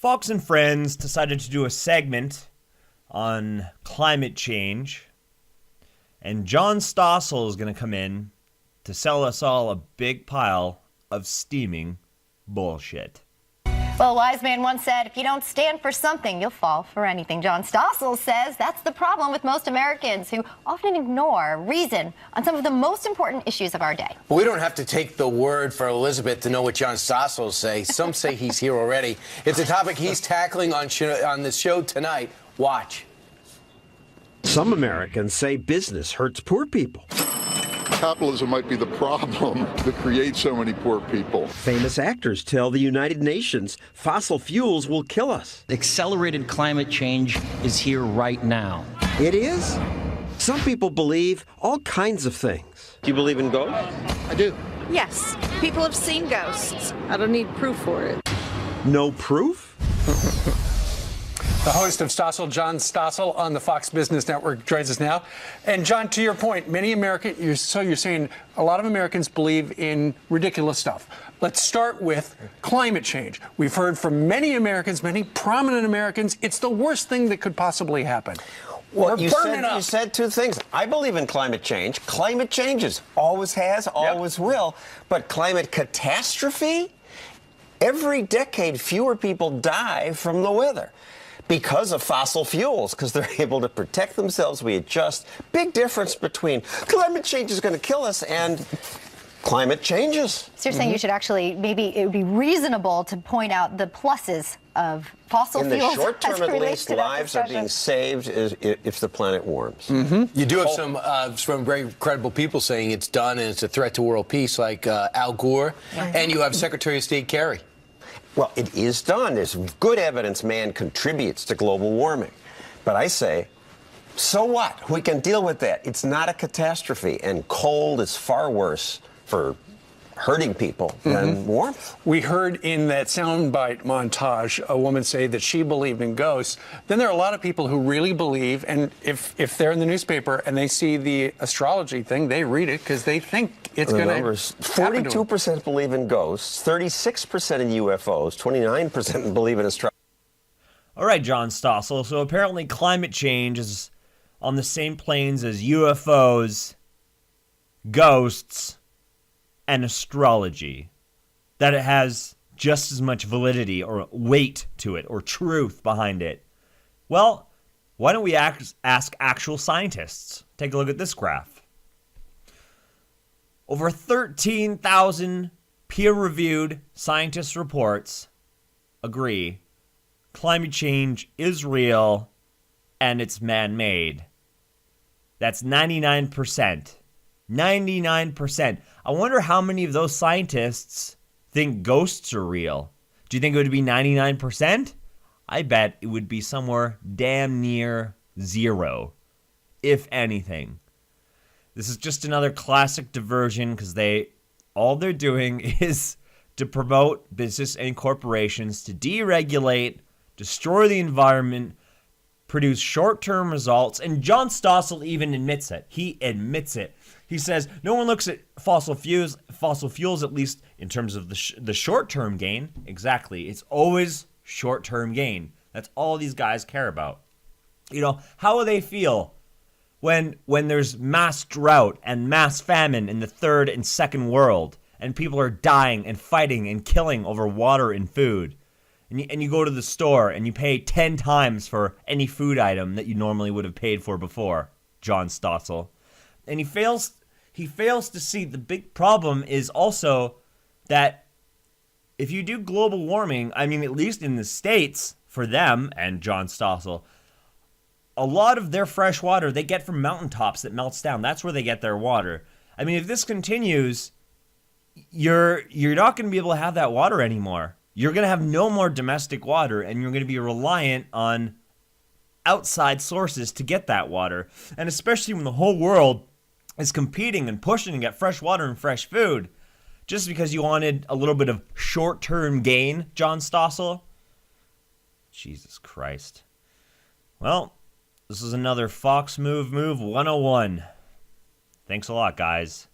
Fox and Friends decided to do a segment on climate change, and John Stossel is going to come in to sell us all a big pile of steaming bullshit. Well, a wise man once said, if you don't stand for something, you'll fall for anything. John Stossel says that's the problem with most Americans who often ignore reason on some of the most important issues of our day. Well, we don't have to take the word for Elizabeth to know what John Stossel will say. Some say he's here already. It's a topic he's tackling on the show tonight. Watch. Some Americans say business hurts poor people. Capitalism might be the problem that creates so many poor people. Famous actors tell the United Nations fossil fuels will kill us. Accelerated climate change is here right now. It is? Some people believe all kinds of things. Do you believe in ghosts? I do. Yes, people have seen ghosts. I don't need proof for it. No proof? The host of Stossel, John Stossel, on the Fox Business Network, joins us now. And John, to your point, many Americans, you're saying a lot of Americans believe in ridiculous stuff. Let's start with climate change. We've heard from many Americans, many prominent Americans, it's the worst thing that could possibly happen. Well, you said two things. I believe in climate change. Climate changes. Always has, always will. But climate catastrophe? Every decade, fewer people die from the weather because of fossil fuels, because they're able to protect themselves. We adjust. Big difference between climate change is going to kill us and climate changes. So you're saying you should actually, maybe it would be reasonable to point out the pluses of fossil fuels. In the short term, at least, lives are being saved if the planet warms. You do have some very credible people saying it's done and it's a threat to world peace, like Al Gore, and you have Secretary of State Kerry. Well, it is done. There's good evidence man contributes to global warming. But I say, so what? We can deal with that. It's not a catastrophe, and cold is far worse for hurting people than warmth. We heard in that soundbite montage a woman say that she believed in ghosts. Then there are a lot of people who really believe, and if they're in the newspaper and they see the astrology thing, they read it because they think it's going to happen to them. 42% believe in ghosts, 36% in UFOs, 29% believe in astrology. All right, John Stossel. So apparently climate change is on the same planes as UFOs, ghosts, and astrology, that it has just as much validity or weight to it or truth behind it. Well, why don't we ask actual scientists? Take a look at this graph. Over 13,000 peer-reviewed scientist reports agree climate change is real and it's man-made. That's 99%. 99%. I wonder how many of those scientists think ghosts are real. Do you think it would be 99%? I bet it would be somewhere damn near zero, if anything. This is just another classic diversion because all they're doing is to promote business and corporations to deregulate, destroy the environment, produce short-term results, and John Stossel even admits it. He admits it. He says no one looks at fossil fuels, at least in terms of the short-term gain. Exactly. It's always short-term gain. That's all these guys care about. You know, how will they feel when there's mass drought and mass famine in the third and second world and people are dying and fighting and killing over water and food? And you go to the store and you pay 10 times for any food item that you normally would have paid for before, John Stossel. And he fails to see the big problem is also that if you do global warming, I mean, at least in the States, for them and John Stossel, a lot of their fresh water they get from mountaintops that melts down. That's where they get their water. I mean, if this continues, you're not going to be able to have that water anymore. You're going to have no more domestic water, and you're going to be reliant on outside sources to get that water. And especially when the whole world is competing and pushing to get fresh water and fresh food, just because you wanted a little bit of short-term gain, John Stossel. Jesus Christ. Well, this is another Fox Move 101. Thanks a lot, guys.